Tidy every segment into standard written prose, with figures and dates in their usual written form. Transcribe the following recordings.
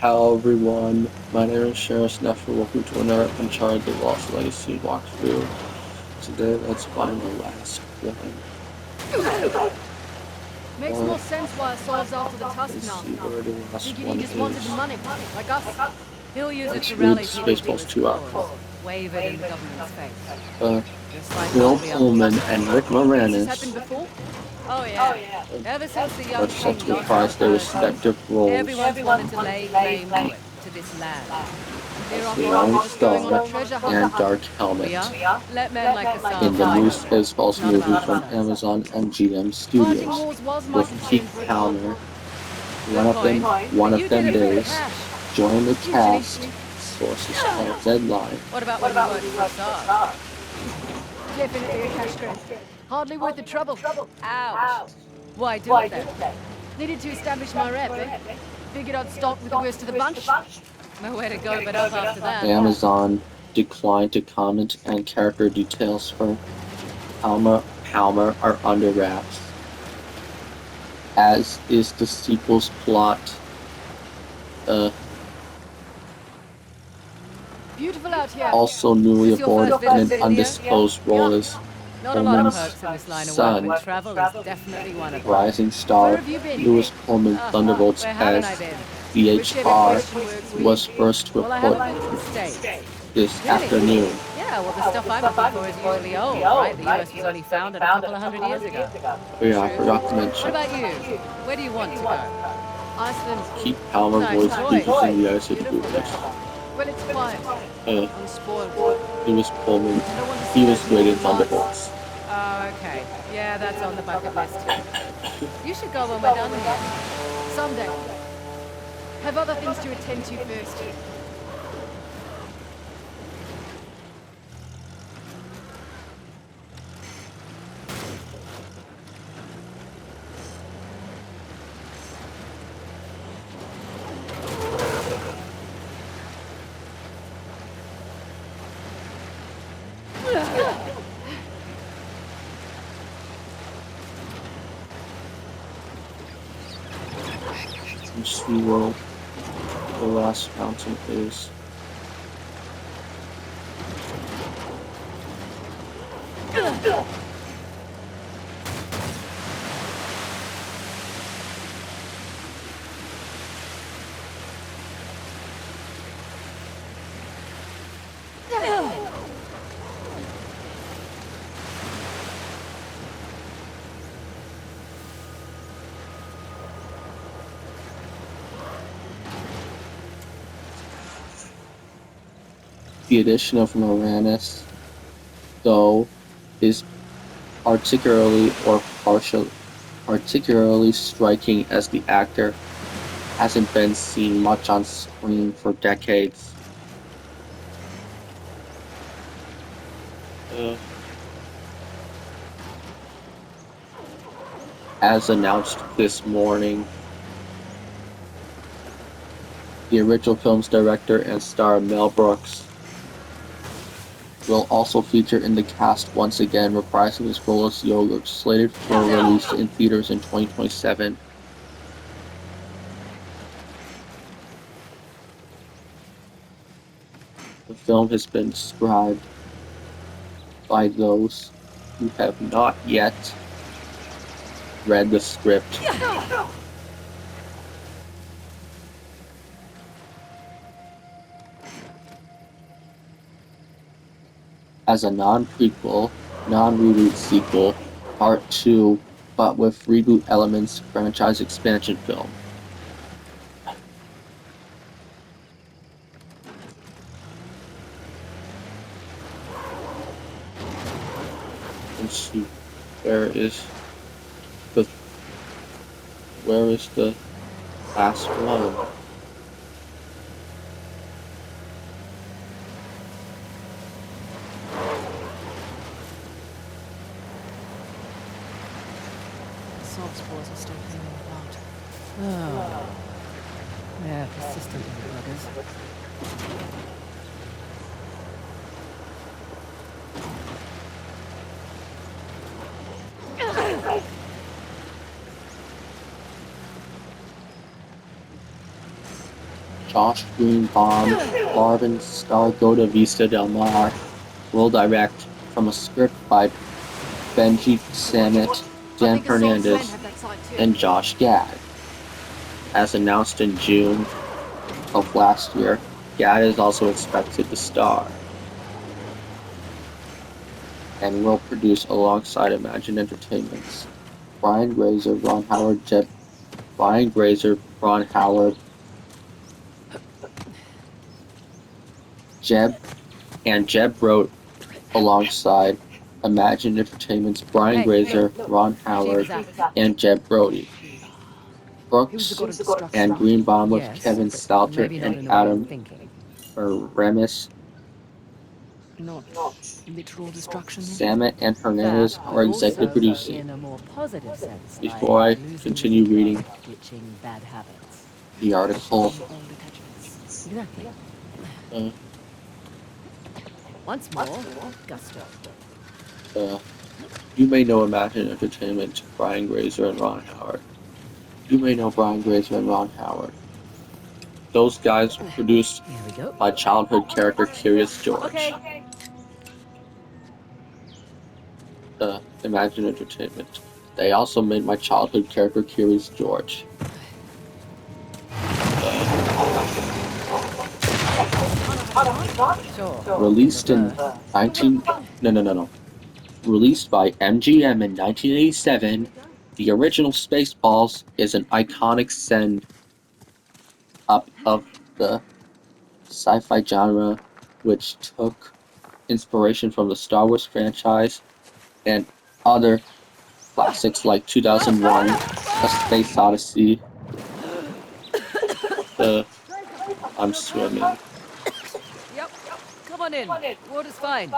Hello everyone, my name is Sheriff Sneffer. Welcome to another Uncharted The Lost Legacy walkthrough. Today, let's find the last one. Makes more sense why Saul's after the tusk Let's now. see where the last Thinking one he just wanted the is. money, like us. He'll use it Let's to read rally people to Spaceballs his 2 out. cause. Wave it in the government's face. Just like Bill all the other Pullman ones. and Rick This has happened Moranis. before? Oh yeah. Ever since the young Let's set king to lost his reprise their virgin, respective roles. everyone's wanted to lay claim to it, to this land. Here As are the we, Lone just going on a Star treasure hunt. and Dark We Helmet. are? Let men like In Hassan the fight new them. It's Spaceballs none of movie our from concern. Amazon and GM Fighting Studios, wars was my with Keith concern for a time. Palmer, Good point. one But of you did them it for the days, cash. joined the Usually. cast, sources tell Deadline. What about when you worked for Assad? Definitely a cash grab. Hardly worth the trouble. Ouch. Why do it then? Needed to establish my rep, eh? Figured I'd start with the worst of the bunch. Nowhere to go but up after that. Amazon declined to comment, and character details for Palmer are under wraps, as is the sequel's plot. Beautiful out here. Also newly This your aboard first in visit an to India? undisclosed role is Not a lot of Pullman's perks in this line of work, son, but travel is definitely one of them. rising Where star have you been? Lewis Pullman Thunderbolt's Where haven't I as been? Whichever VHR question works for was you. first to Well, I report haven't been to the States. this Really? afternoon. Yeah, well, the stuff I'm looking for is usually old, right? The US was only founded a couple of hundred years ago. Oh yeah, I True. forgot to What mention. about you? Where do you want to go? Iceland. Keith Palmer Nice voiced choice. Lucas in the Ice Age Beautiful movies. there. Well, it's quiet. Unspoiled. Lewis Pullman, I don't want to he see was those great in northern lights. Thunderbolts. Oh, okay. Yeah, that's on the bucket list. You should go when we're done here. Someday. Have other things to attend to first. And see where the last fountain is. The addition of Moranis, though, is particularly striking, as the actor hasn't been seen much on screen for decades. As announced this morning, the original film's director and star Mel Brooks will also feature in the cast once again, reprising his role as Yogurt, slated for release in theaters in 2027. The film has been described by those who have not yet read the script as a non-prequel, non-reboot sequel, part 2, but with reboot elements, franchise expansion film. Let's see, where is the last one? Salt spores are still hanging about. Oh. Yeah, persistent little buggers. Josh Greenbaum, Marvin Stargota Vista Del Mar will direct from a script by Benji Sammet, I Dan think Assault's men Hernandez, have that site too. and Josh Gad. As announced in June of last year, Gad is also expected to star and will produce alongside Imagine Entertainment's Brian Grazer, Ron Howard, Brian Grazer, Ron Howard, Jeb wrote alongside Imagine Entertainment's Brian Hey, Grazer, look. Ron Chief Howard, is out. and Jeb Brody. Who's the Brooks god of and destruction? Greenbaum with Yes, Kevin but Salter maybe not and in the way you're Adam thinking. Remis. Not literal destruction, then? Sammet and Hernandez That, are but executive also producing. in a more positive sense, Before I like losing the continue vigor, reading ditching bad habits, the article, shedding old attachments. Exactly. uh, Once more, gusto. uh, you may know Imagine Entertainment, Brian Grazer and Ron Howard. You may know Brian Grazer and Ron Howard. Those guys produced Here we go. my childhood character Curious George. Okay. Imagine Entertainment. They also made my childhood character Curious George. Sure. Released in 19 no. Released by MGM in 1987, the original Spaceballs is an iconic send up of the sci-fi genre, which took inspiration from the Star Wars franchise and other classics like 2001, A Space Odyssey, the I'm Swimming. Yep. Come on in. Water's fine.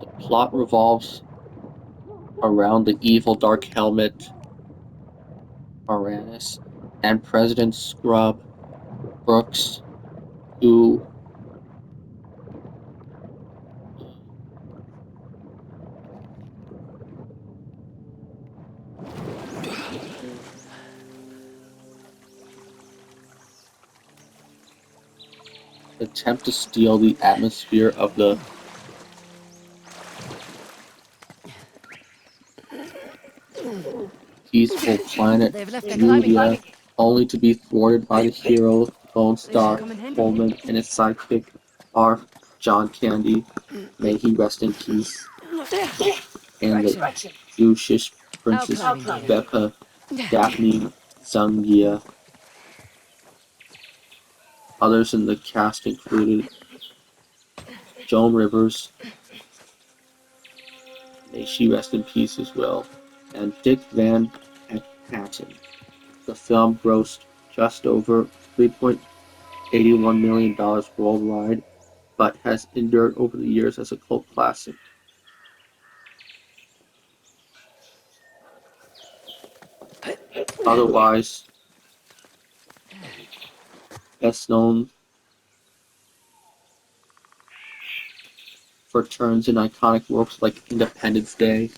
The plot revolves around the evil Dark Helmet, Moranis, and President Scrub Brooks, who attempt to steal the atmosphere of the peaceful planet They've left their climbing Rudia, bag. only to be thwarted by the hero Lone This should Star come in handy. Coleman and his sidekick R. John Candy, may he rest in peace, and the Correction. Lucius Our Princess climbing gear. Becca Daphne Zungia. Others in the cast included Joan Rivers, may she rest in peace as well, and Dick Van Patten. The film grossed just over $3.81 million worldwide, but has endured over the years as a cult classic. Otherwise, best known for turns in iconic works like Independence Day,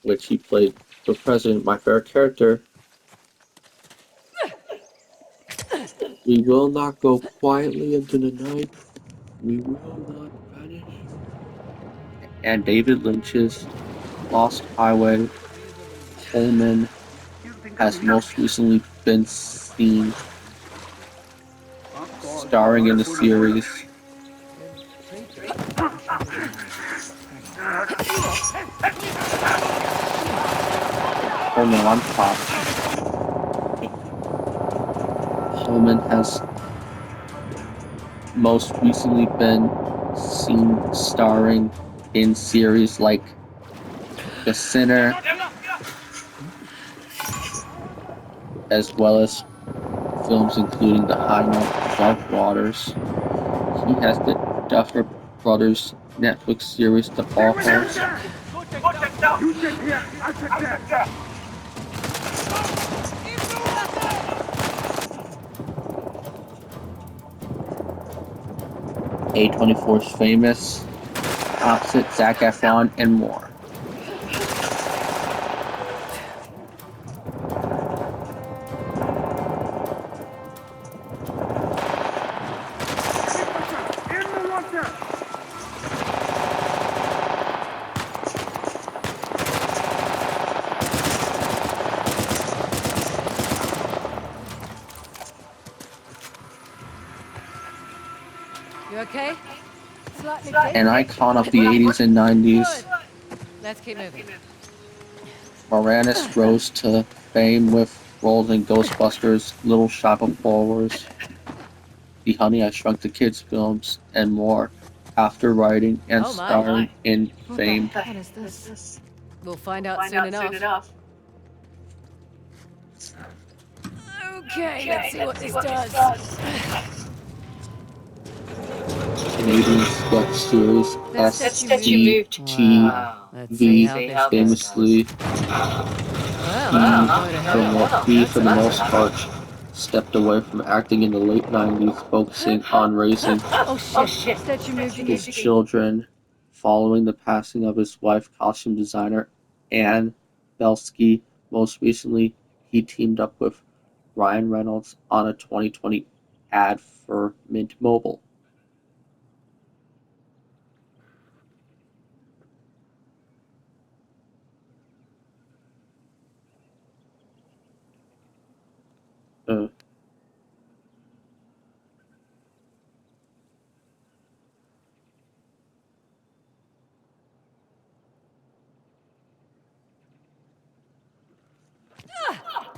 which he played the president, my favorite character. We will not go quietly into the night. We will not vanish. And David Lynch's Lost Highway. Coleman has most recently been seen starring in the series Oh no, I'm caught. Coleman has most recently been seen starring in series like The Sinner, as well as films including The High Note, Dark Waters. He has the Duffer Brothers Netflix series The Fall House. A24's Famous, Opposite, Zac Efron, and more. You okay? Slightly an thick. icon of the 80s and 90s. Good. Let's keep moving. Moranis rose to fame with roles in Ghostbusters, Little Shop of Horrors, the Honey I Shrunk the Kids films, and more, after writing and Oh my. starring in What the famed. hell is this? We'll find out soon enough. Okay, let's see what this does. Canadian sketch series That statue moved. SCTV, Wow. Let's see how this goes. famously Well, go to hell. he, That's for the most unusual. part, stepped away from acting in the late 90s, focusing on raising Oh shit. Statue moved his again. children following the passing of his wife, costume designer Anne Belsky. Most recently, he teamed up with Ryan Reynolds on a 2020 ad for Mint Mobile. Uh,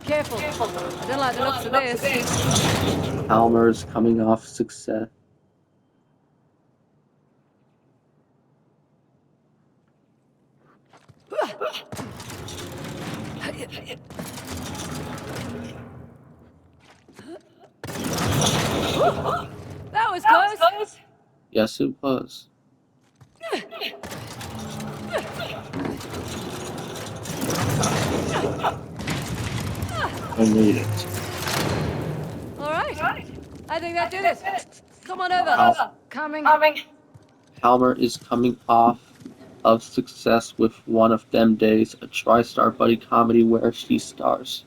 Careful. I don't like the looks of this. Palmer's coming off success. That was close. Yes, it was. I made it. All right. I think that did it. Come on over. Coming. Palmer is coming off of success with One of Them Days, a tri-star buddy comedy where she stars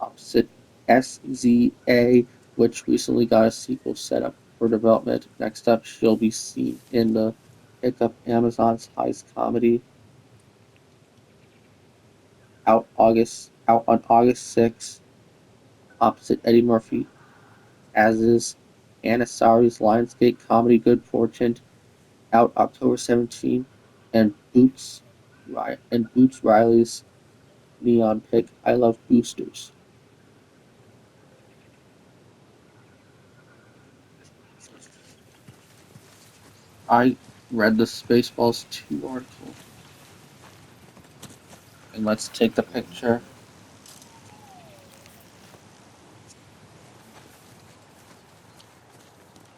opposite SZA, which recently got a sequel set up for development. Next up, she'll be seen in the Pick Up Amazon's heist comedy out on August 6th, opposite Eddie Murphy, as is Anna Sari's Lionsgate comedy Good Fortune, out October 17th, and Boots Riley's neon pick I Love Boosters. I read the Spaceballs 2 article. And let's take the picture.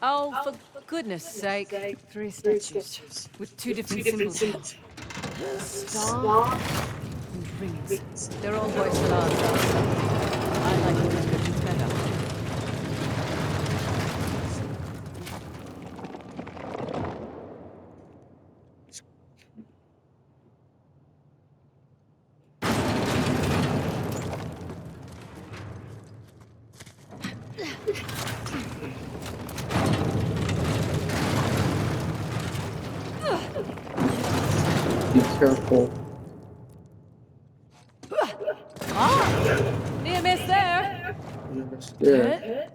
Oh, for goodness sake. 3 statues with 2 different symbols. Star and rings. They're all voiced art. I like the descriptions better. Be careful. Near miss there. You're never scared.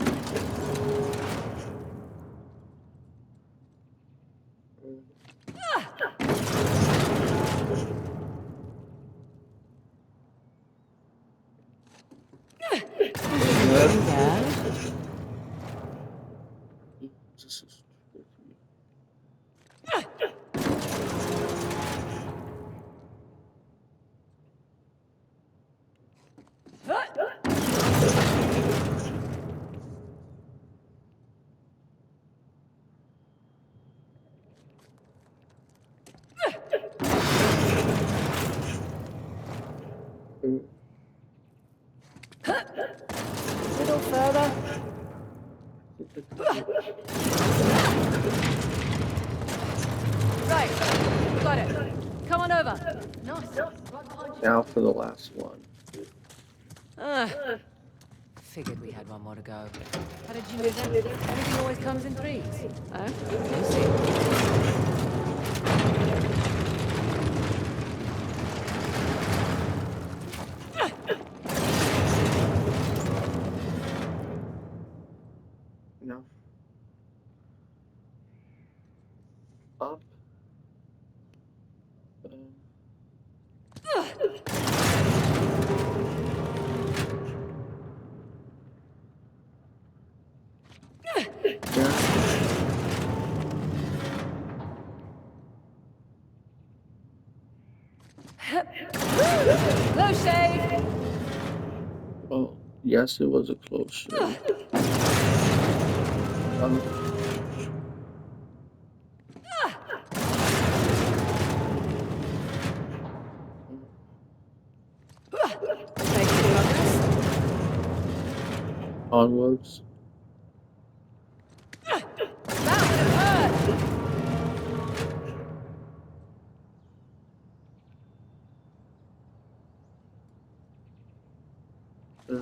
This is tricky. Little further. Right. Got it. Come on over. Nice. Now for the last one. Figured we had one more to go. How did you know that? Everything always comes in threes. Oh? We'll see. Enough. Up. Yeah. Close shave! Oh, yes, it was a close shave. Um, Making progress. onwards. That would have hurt! Uh,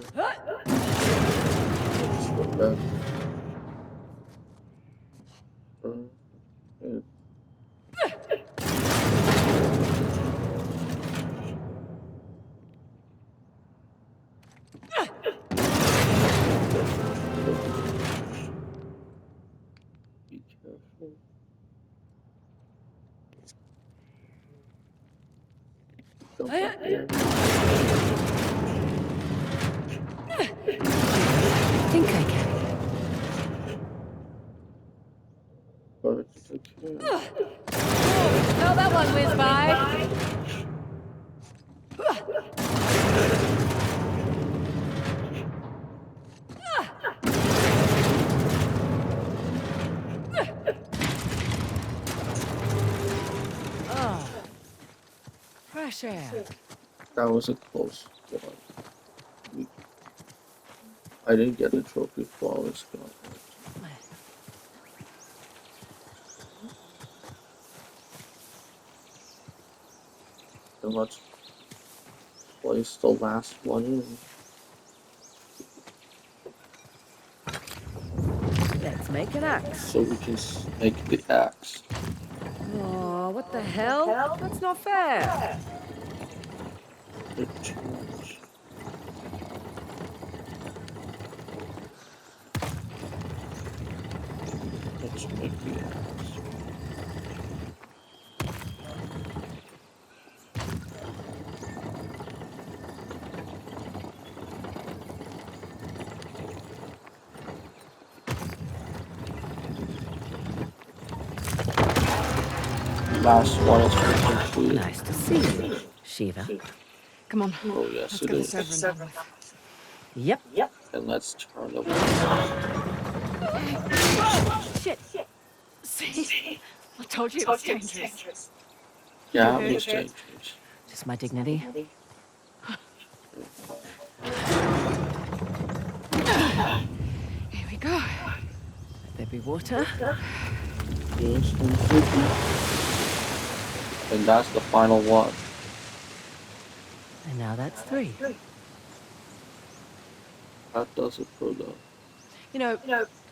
uh, be careful. Jump up there. I think I can. But it's okay. Oh, that one whizzed by. Oh, fresh air. That was a close one. I didn't get the trophy for all this gun. So let's place the last one in. Let's make an axe. So we can make the axe. Oh, what the hell? That's not fair. The torch. Let's make the axe. Last one is complete. Nice to see you, Shiva. Come on, Oh yes, let's it get this is. over and done with. Yep. And let's turn the. Shit. See? I told you it was dangerous. Yeah, it was dangerous. Just my dignity. Here we go. There be water. Yes, completely. And that's the final one. And now that's 3. That does it for the. You know,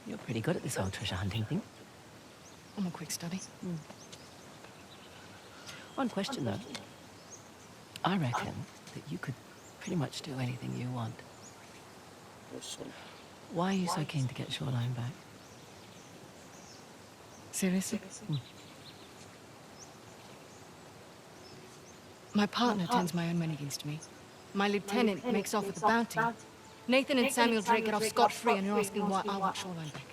you're pretty good at this whole treasure hunting thing. I'm a quick study. One question, though. I reckon that you could pretty much do anything you want. Why are you so keen to get Shoreline back? Seriously? My partner turns my own men against me. My lieutenant makes off with the bounty. Nathan and Samuel Drake get off scot-free, and you're asking why I want Shoreline back.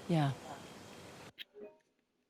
Yeah,